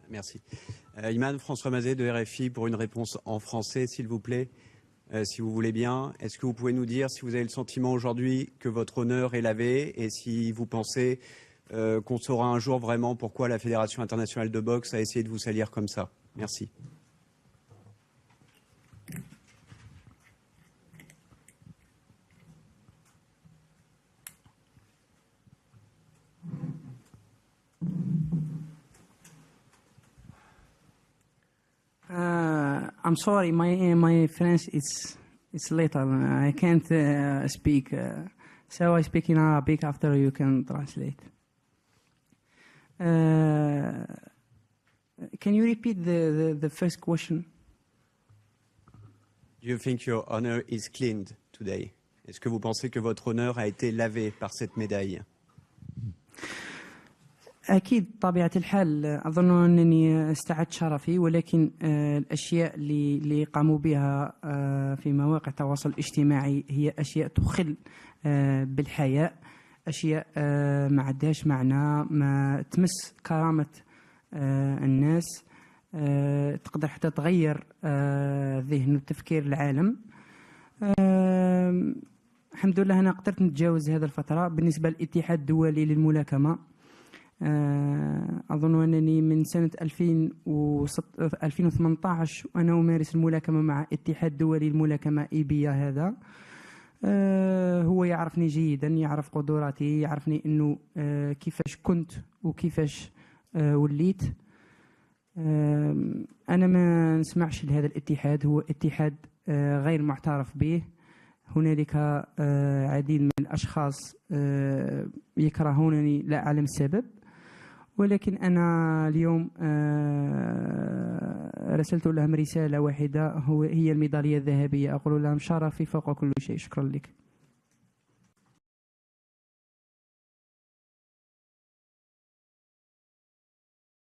Merci. Iman, François Mazet de RFI pour une réponse en français, s'il vous plaît, si vous voulez bien. Est-ce que vous pouvez nous dire si vous avez le sentiment aujourd'hui que votre honneur est lavé et si vous pensez qu'on saura un jour vraiment pourquoi la Fédération internationale de boxe a essayé de vous salir comme ça? Merci. I'm sorry, my French it's little. I can't speak. So I speak in Arabic after you can translate. Can you repeat the first question? Do you think your honor is cleaned today? Est-ce que vous pensez que votre honneur a été lavé par cette médaille? أكيد طبيعة الحال أظن أنني استعدت شرفي ولكن الأشياء اللي قاموا بها في مواقع التواصل الاجتماعي هي أشياء تخل بالحياء، أشياء ما عندهاش معنى، ما تمس كرامة الناس، تقدر حتى تغير ذهن وتفكير العالم. الحمد لله أنا قدرت نتجاوز هذه الفترة. بالنسبة للاتحاد الدولي للملاكمة أظن أنني من سنة 2018 وأنا أمارس الملاكمة مع الاتحاد الدولي للملاكمة إيبيا. هذا هو يعرفني جيدا، يعرف قدراتي، يعرفني أنه كيفاش كنت وكيفاش وليت. أنا ما نسمعش لهذا الاتحاد، هو اتحاد غير معترف به. هنالك عديد من الأشخاص يكرهونني لا أعلم السبب، ولكن أنا اليوم رسلت لهم رسالة واحدة هي الميدالية الذهبية. أقول لهم شرفي فوق كل شيء. شكرا لك.